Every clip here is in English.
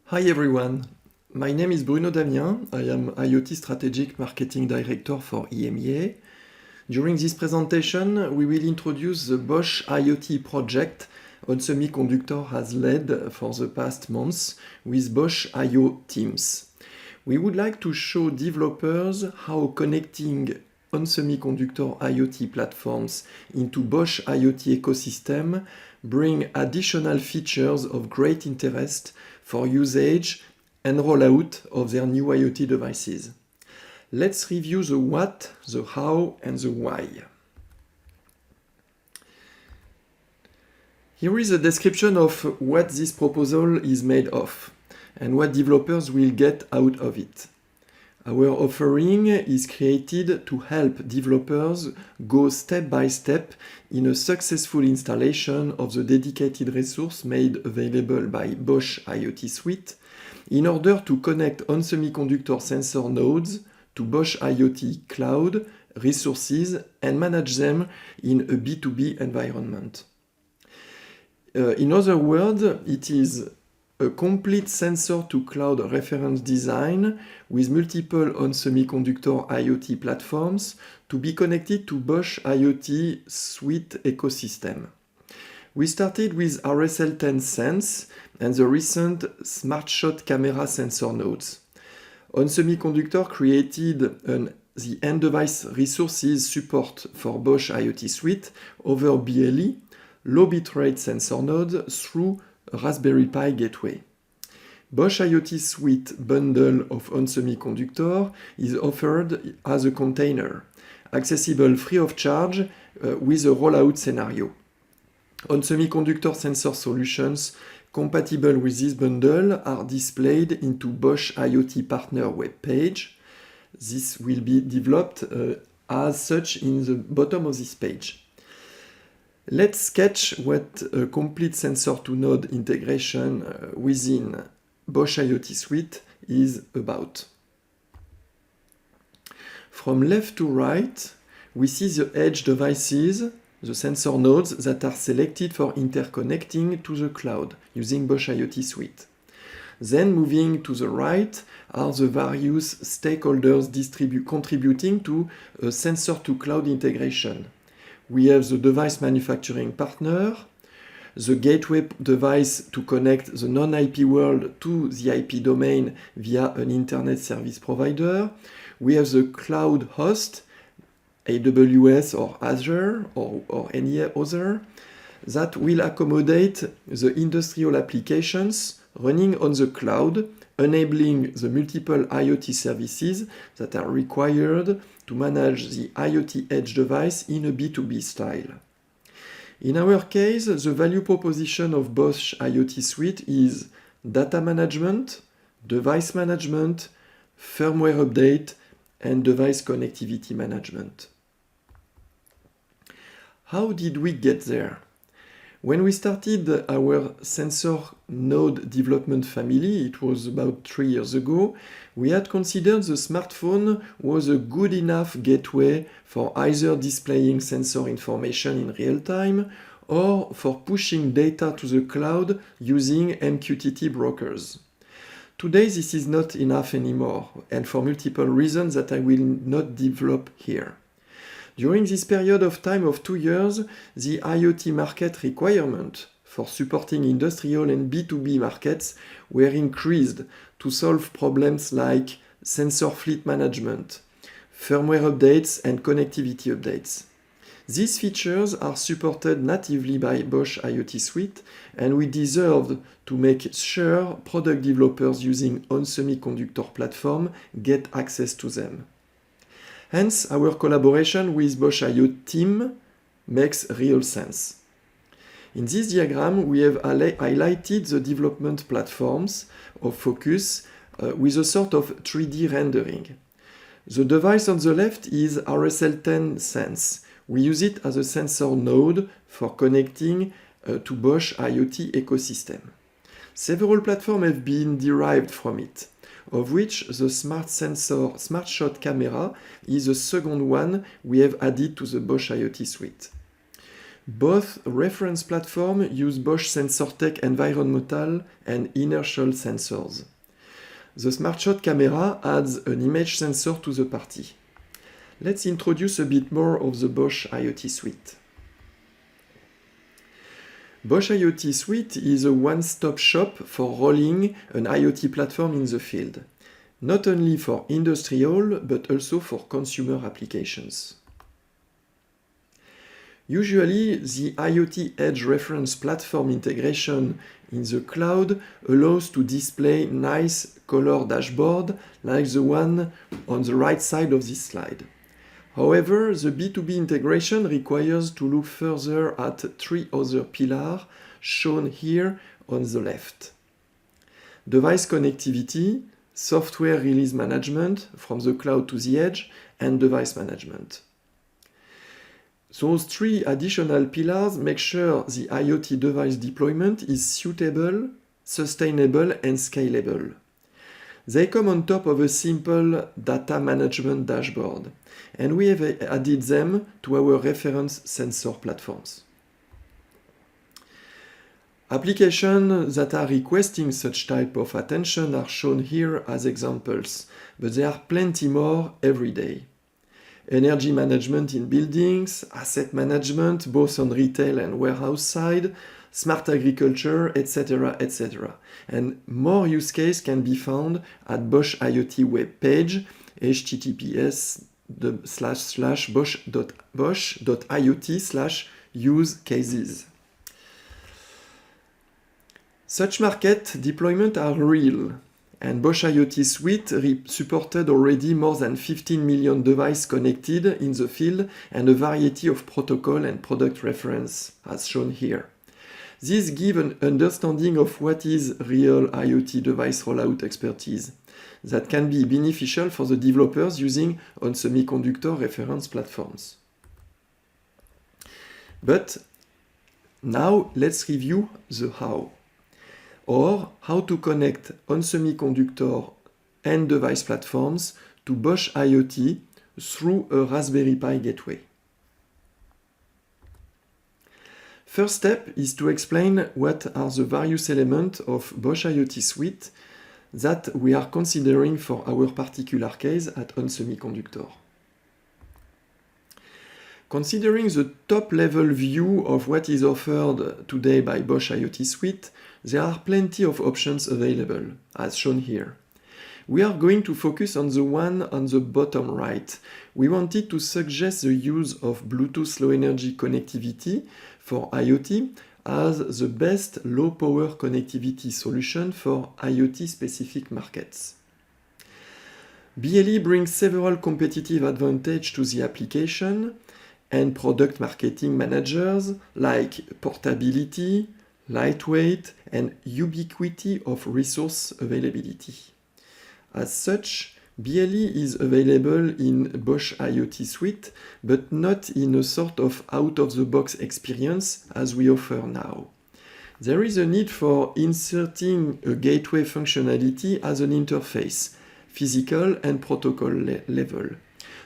Hi everyone, my name is Bruno Damien. I am IoT Strategic Marketing Director for EMEA. During this presentation, we will introduce the Bosch IoT project onsemi has led for the past months with Bosch I/O teams. We would like to show developers how connecting onsemi IoT platforms into Bosch IoT ecosystem bring additional features of great interest for usage and rollout of their new IoT devices. Let's review the what, the how, and the why. Here is a description of what this proposal is made of and what developers will get out of it. Our offering is created to help developers go step by step in a successful installation of the dedicated resource made available by Bosch IoT Suite in order to connect on-semiconductor sensor nodes to Bosch IoT cloud resources and manage them in a B2B environment. In other words, it is a complete sensor-to-cloud reference design with multiple on-semiconductor IoT platforms to be connected to Bosch IoT Suite ecosystem. We started with RSL10 Sense and the recent SmartShot camera sensor nodes. onsemi created the end-device resources support for Bosch IoT Suite over BLE, low bitrate sensor node through Raspberry Pi gateway. Bosch IoT Suite bundle of onsemi is offered as a container, accessible free of charge with a rollout scenario. onsemi sensor solutions compatible with this bundle are displayed into Bosch IoT partner web page. This will be developed as such in the bottom of this page. Let's sketch what a complete sensor-to-node integration within Bosch IoT Suite is about. From left to right, we see the edge devices, the sensor nodes that are selected for interconnecting to the cloud using Bosch IoT Suite. Then moving to the right are the various stakeholders contributing to a sensor-to-cloud integration. We have the device manufacturing partner, the gateway device to connect the non-IP world to the IP domain via an internet service provider. We have the cloud host, AWS or Azure or any other, that will accommodate the industrial applications running on the cloud, enabling the multiple IoT services that are required to manage the IoT edge device in a B2B style. In our case, the value proposition of Bosch IoT Suite is data management, device management, firmware update, and device connectivity management. How did we get there? When we started our sensor node development family, it was about 3 years ago, we had considered the smartphone was a good enough gateway for either displaying sensor information in real time or for pushing data to the cloud using MQTT brokers. Today this is not enough anymore, and for multiple reasons that I will not develop here. During this period of time of 2 years, the IoT market requirement for supporting industrial and B2B markets were increased to solve problems like sensor fleet management, firmware updates, and connectivity updates. These features are supported natively by Bosch IoT Suite, and we deserved to make sure product developers using onsemi platform get access to them. Hence, our collaboration with Bosch I/O team makes real sense. In this diagram, we have highlighted the development platforms of focus with a sort of 3D rendering. The device on the left is RSL10 Sense. We use it as a sensor node for connecting to Bosch IoT ecosystem. Several platforms have been derived from it, of which the SmartShot camera is the second one we have added to the Bosch IoT Suite. Both reference platforms use Bosch SensorTech environmental and inertial sensors. The SmartShot camera adds an image sensor to the party. Let's introduce a bit more of the Bosch IoT suite. Bosch IoT Suite is a one-stop shop for rolling an IoT platform in the field, not only for industrial but also for consumer applications. Usually, the IoT Edge reference platform integration in the cloud allows to display nice color dashboard like the one on the right side of this slide. However, the B2B integration requires to look further at three other pillars shown here on the left. Device connectivity, software release management from the cloud to the edge, and device management. Those three additional pillars make sure the IoT device deployment is suitable, sustainable, and scalable. They come on top of a simple data management dashboard, and we have added them to our reference sensor platforms. Applications that are requesting such type of attention are shown here as examples, but there are plenty more every day. Energy management in buildings, asset management both on retail and warehouse side, smart agriculture, etc., etc. And more use cases can be found at Bosch IoT web page, https://bosch.iot/use cases. Such market deployment are real, and Bosch IoT Suite supported already more than 15 million devices connected in the field and a variety of protocol and product reference, as shown here. This gives an understanding of what is real IoT device rollout expertise that can be beneficial for the developers using on semiconductor reference platforms. But now let's review the how, or how to connect on semiconductor and device platforms to Bosch IoT through a Raspberry Pi gateway. First step is to explain what are the various elements of Bosch IoT Suite that we are considering for our particular case at On Semiconductor. Considering the top-level view of what is offered today by Bosch IoT Suite, there are plenty of options available, as shown here. We are going to focus on the one on the bottom right. We wanted to suggest the use of Bluetooth Low Energy connectivity for IoT as the best low-power connectivity solution for IoT-specific markets. BLE brings several competitive advantages to the application and product marketing managers like portability, lightweight, and ubiquity of resource availability. As such, BLE is available in Bosch IoT Suite, but not in a sort of out-of-the-box experience as we offer now. There is a need for inserting a gateway functionality as an interface, physical and protocol level,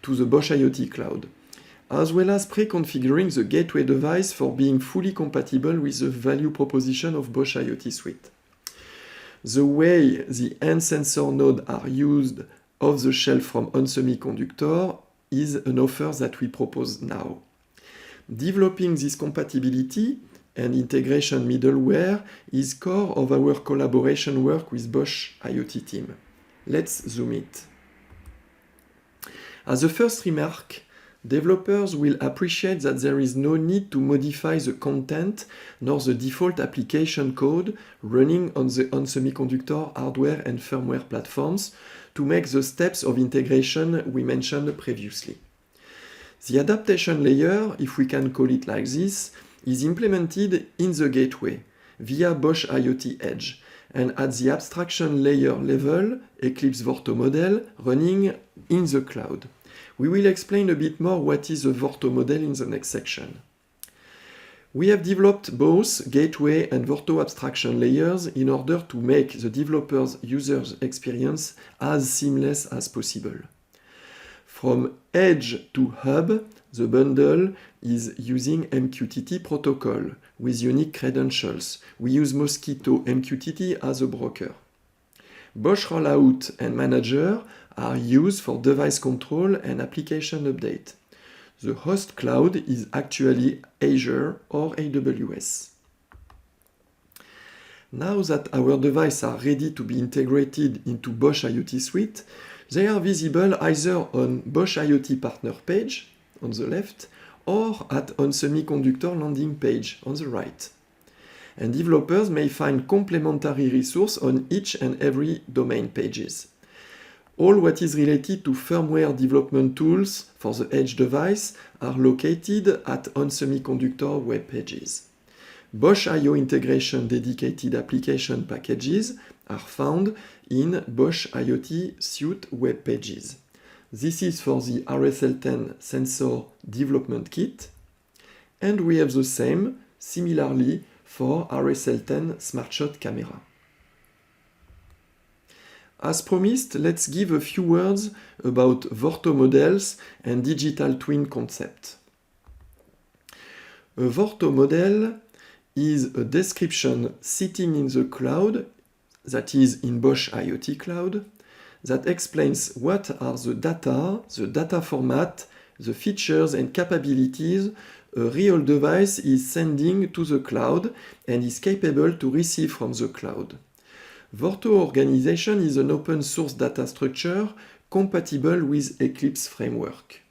to the Bosch IoT Cloud, as well as pre-configuring the gateway device for being fully compatible with the value proposition of Bosch IoT Suite. The way the end sensor nodes are used off the shelf from On Semiconductor is an offer that we propose now. Developing this compatibility and integration middleware is core of our collaboration work with Bosch IoT team. Let's zoom it. As a first remark, developers will appreciate that there is no need to modify the content nor the default application code running on the On Semiconductor hardware and firmware platforms to make the steps of integration we mentioned previously. The adaptation layer, if we can call it like this, is implemented in the gateway via Bosch IoT Edge and at the abstraction layer level, Eclipse Vorto model running in the cloud. We will explain a bit more what is a Vorto model in the next section. We have developed both gateway and Vorto abstraction layers in order to make the developer's user's experience as seamless as possible. From edge to hub, The bundle is using MQTT protocol with unique credentials. We use Mosquitto MQTT as a broker. BOSH Rollout and Manager are used for device control and application update. The host cloud is actually Azure or AWS. Now that our devices are ready to be integrated into Bosch IoT Suite, they are visible either on Bosch IoT Partner page on the left or at onsemiconductor landing page on the right. And developers may find complementary resources on each and every domain pages. All what is related to firmware development tools for the edge device are located at onsemiconductor web pages. Bosch I/O integration dedicated application packages are found in Bosch IoT Suite web pages. This is for the RSL10 sensor development kit, and we have the same, similarly, for RSL10 SmartShot camera. As promised, let's give a few words about Vorto models and digital twin concept. A Vorto model is a description sitting in the cloud, that is in Bosch IoT Cloud, that explains what are the data format, the features and capabilities a real device is sending to the cloud and is capable to receive from the cloud. Vorto organization is an open source data structure compatible with Eclipse framework.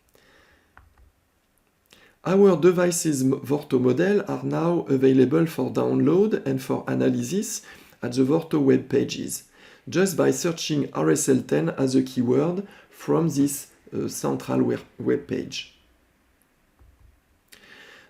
Our devices Vorto model are now available for download and for analysis at the Vorto web pages, just by searching RSL10 as a keyword from this central web page.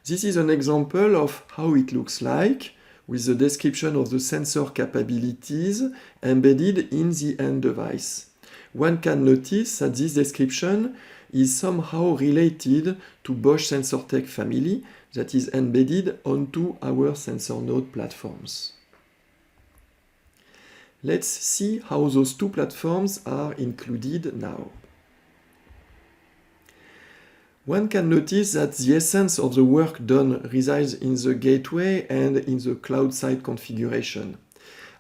This is an example of how it looks like, with the description of the sensor capabilities embedded in the end device. One can notice that this description is somehow related to Bosch SensorTech family that is embedded onto our sensor node platforms. Let's see how those two platforms are included now. One can notice that the essence of the work done resides in the gateway and in the cloud-side configuration.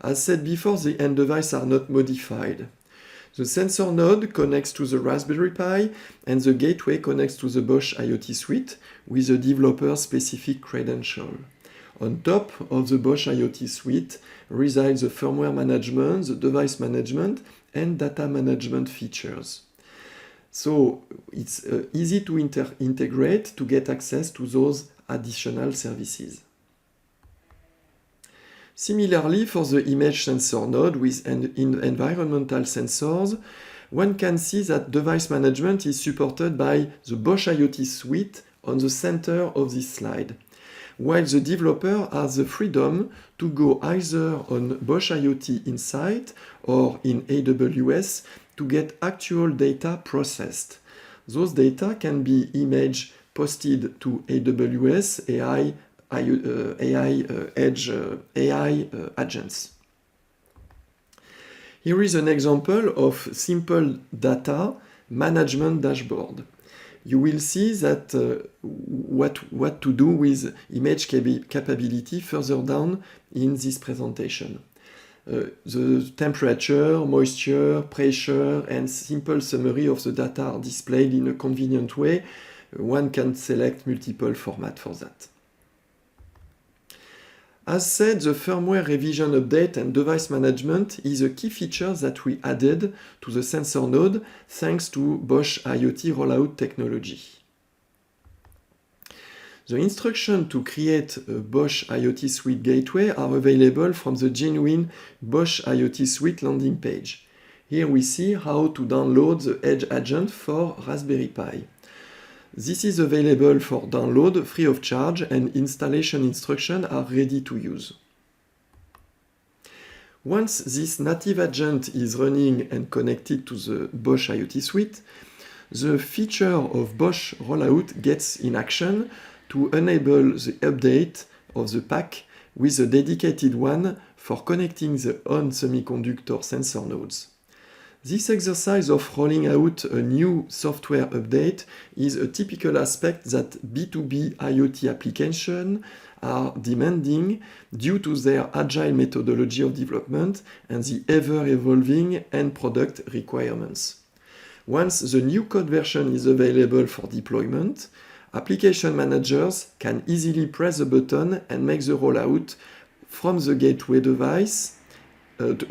As said before, the end devices are not modified. The sensor node connects to the Raspberry Pi and the gateway connects to the Bosch IoT Suite with a developer-specific credential. On top of the Bosch IoT Suite resides the firmware management, the device management, and data management features. So it's easy to integrate to get access to those additional services. Similarly, for the image sensor node with environmental sensors, one can see that device management is supported by the Bosch IoT Suite on the center of this slide, while the developer has the freedom to go either on Bosch IoT Insight or in AWS to get actual data processed. Those data can be image posted to AWS AI agents. Here is an example of simple data management dashboard. You will see that what to do with image capability further down in this presentation. The temperature, moisture, pressure, and simple summary of the data are displayed in a convenient way. One can select multiple formats for that. As said, the firmware revision update and device management is a key feature that we added to the sensor node thanks to Bosch IoT rollout technology. The instructions to create a Bosch IoT Suite gateway are available from the genuine Bosch IoT Suite landing page. Here we see how to download the Edge agent for Raspberry Pi. This is available for download free of charge and installation instructions are ready to use. Once this native agent is running and connected to the Bosch IoT Suite, the feature of Bosch Rollout gets in action to enable the update of the pack with a dedicated one for connecting the on-semiconductor sensor nodes. This exercise of rolling out a new software update is a typical aspect that B2B IoT applications are demanding due to their agile methodology of development and the ever-evolving end product requirements. Once the new code version is available for deployment, application managers can easily press the button and make the rollout from the gateway device,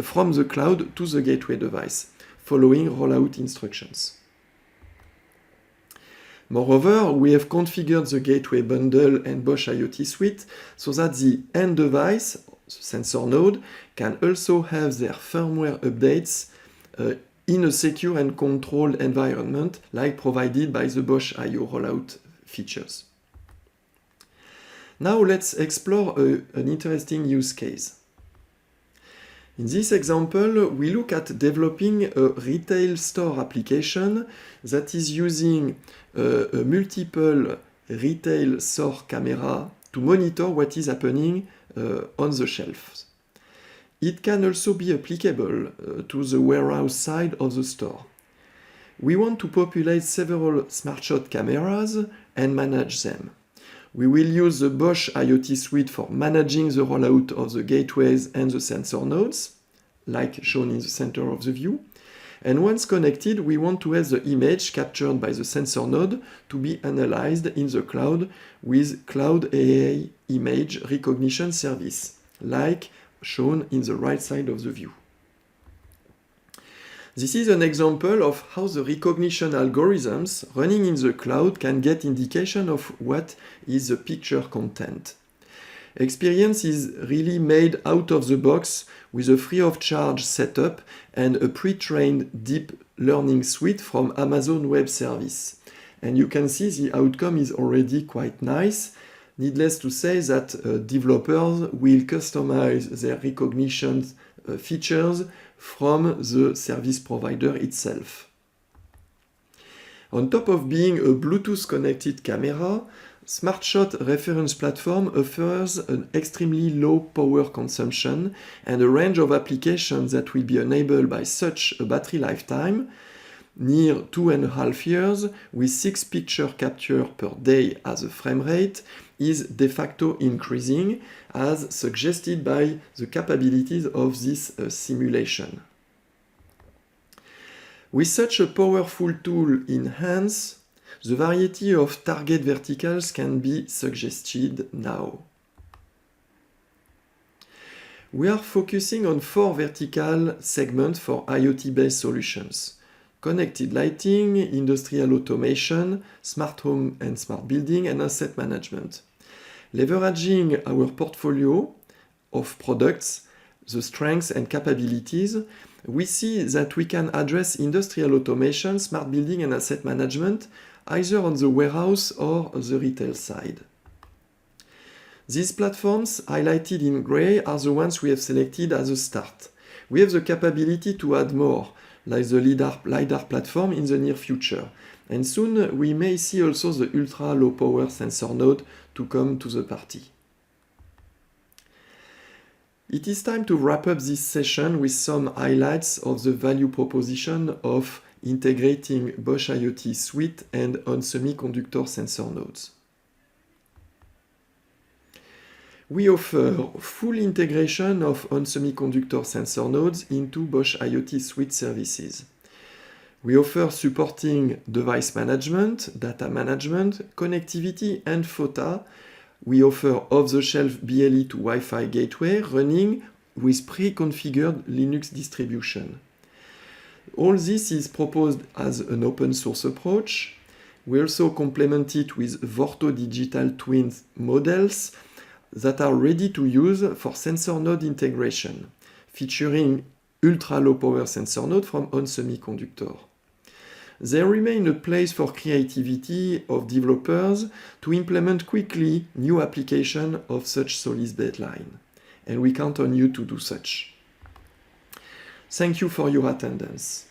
from the cloud to the gateway device, following rollout instructions. Moreover, we have configured the gateway bundle and Bosch IoT suite so that the end device, the sensor node, can also have their firmware updates in a secure and controlled environment like provided by the Bosch IO rollout features. Now let's explore an interesting use case. In this example, we look at developing a retail store application that is using a multiple retail store camera to monitor what is happening on the shelves. It can also be applicable to the warehouse side of the store. We want to populate several SmartShot cameras and manage them. We will use the Bosch IoT suite for managing the rollout of the gateways and the sensor nodes, like shown in the center of the view. And once connected, we want to have the image captured by the sensor node to be analyzed in the cloud with Cloud AI image recognition service, like shown in the right side of the view. This is an example of how the recognition algorithms running in the cloud can get indication of what is the picture content. Experience is really made out of the box with a free of charge setup and a pre-trained deep learning suite from Amazon Web Service. And you can see the outcome is already quite nice. Needless to say that developers will customize their recognition features from the service provider itself. On top of being a Bluetooth connected camera, SmartShot reference platform offers an extremely low power consumption and a range of applications that will be enabled by such a battery lifetime, near 2.5 years, with 6 picture capture per day as a frame rate, is de facto increasing, as suggested by the capabilities of this simulation. With such a powerful tool in hands, the variety of target verticals can be suggested now. We are focusing on 4 vertical segments for IoT-based solutions: connected lighting, industrial automation, smart home and smart building, and asset management. Leveraging our portfolio of products, the strengths and capabilities, we see that we can address industrial automation, smart building, and asset management either on the warehouse or the retail side. These platforms, highlighted in gray, are the ones we have selected as a start. We have the capability to add more, like the LiDAR platform in the near future. And soon we may see also the ultra-low power sensor node to come to the party. It is time to wrap up this session with some highlights of the value proposition of integrating Bosch IoT suite and on semiconductor sensor nodes. We offer full integration of on semiconductor sensor nodes into Bosch IoT suite services. We offer supporting device management, data management, connectivity, and FOTA. We offer off-the-shelf BLE to Wi-Fi gateway running with pre-configured Linux distribution. All this is proposed as an open source approach. We also complement it with Vorto digital twin models that are ready to use for sensor node integration, featuring ultra-low power sensor node from ON Semiconductor. There remains a place for creativity of developers to implement quickly new applications of such solid baseline, and we count on you to do such. Thank you for your attendance.